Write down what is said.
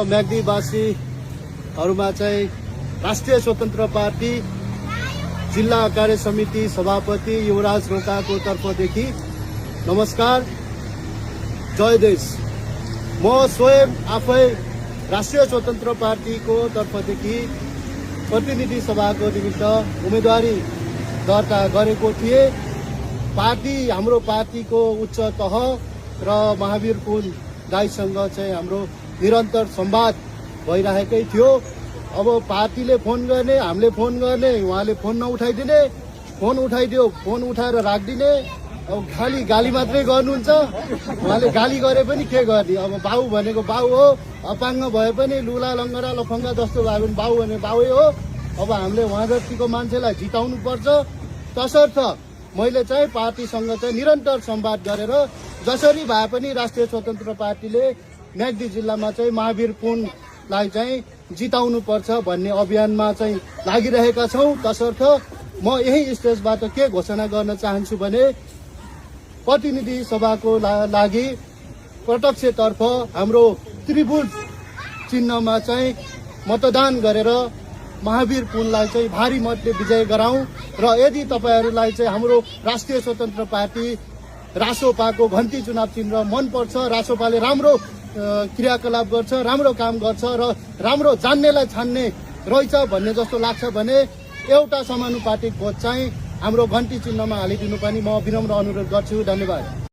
म्याग्दीवासीहरूमा चाहिँ राष्ट्रिय स्वतन्त्र पार्टी जिल्ला कार्य समिति सभापति युवराज रोकाको तर्फदेखि नमस्कार, जय देश। म स्वयं आफै राष्ट्रिय स्वतन्त्र पार्टीको तर्फदेखि प्रतिनिधि सभाको निमित्त उम्मेदवारी दर्ता गरेको थिए। हाम्रो पार्टीको उच्च तह र महावीर पुन दाइसँग चाहिँ हाम्रो निरन्तर संवाद भइरहेकै थियो। अब पार्टीले फोन गर्ने, हामीले फोन गर्ने, उहाँले फोन नउठाइदिने, फोन उठाइदियो फोन उठाएर राखिदिने। अब खालि गाली मात्रै गर्नुहुन्छ। उहाँले गाली गरे पनि के गर्ने, अब बाउ भनेको बाउ हो, अपाङ्ग भए पनि लुला लङ्गडा लफङ्गा जस्तो भयो भने बाउ भने बाउै हो। अब हामीले उहाँ जतिको मान्छेलाई जिताउनु पर्छ। तसर्थ मैले चाहिँ पार्टीसँग चाहिँ निरन्तर संवाद गरेर जसरी भए पनि राष्ट्रिय स्वतन्त्र पार्टीले म्याग्दी जिल्लामा चाहिँ महावीर पुनलाई चाहिँ जिताउनु पर्छ भन्ने अभियानमा चाहिँ लागिरहेका छौँ। तसर्थ म यही स्टेजबाट के घोषणा गर्न चाहन्छु भने प्रतिनिधि सभाको लागि प्रत्यक्षतर्फ हाम्रो त्रिभुज चिन्हमा चाहिँ मतदान गरेर महावीर पुनलाई चाहिँ भारी मतले विजय गराउँ र यदि तपाईहरूलाई चाहिँ हाम्रो राष्ट्रिय स्वतन्त्र पार्टी रासोपाको घन्टी चुनाव चिन्ह मनपर्छ, रासोपाले राम्रो क्रियाकलाप गर्छ, राम्रो काम गर्छ र राम्रो जान्नेलाई छान्ने रहेछ भन्ने जस्तो लाग्छ भने एउटा समानुपातिक भोट चाहिँ हाम्रो घन्टी चिन्हमा हालिदिनु पनि म विनम्र अनुरोध गर्छु। धन्यवाद।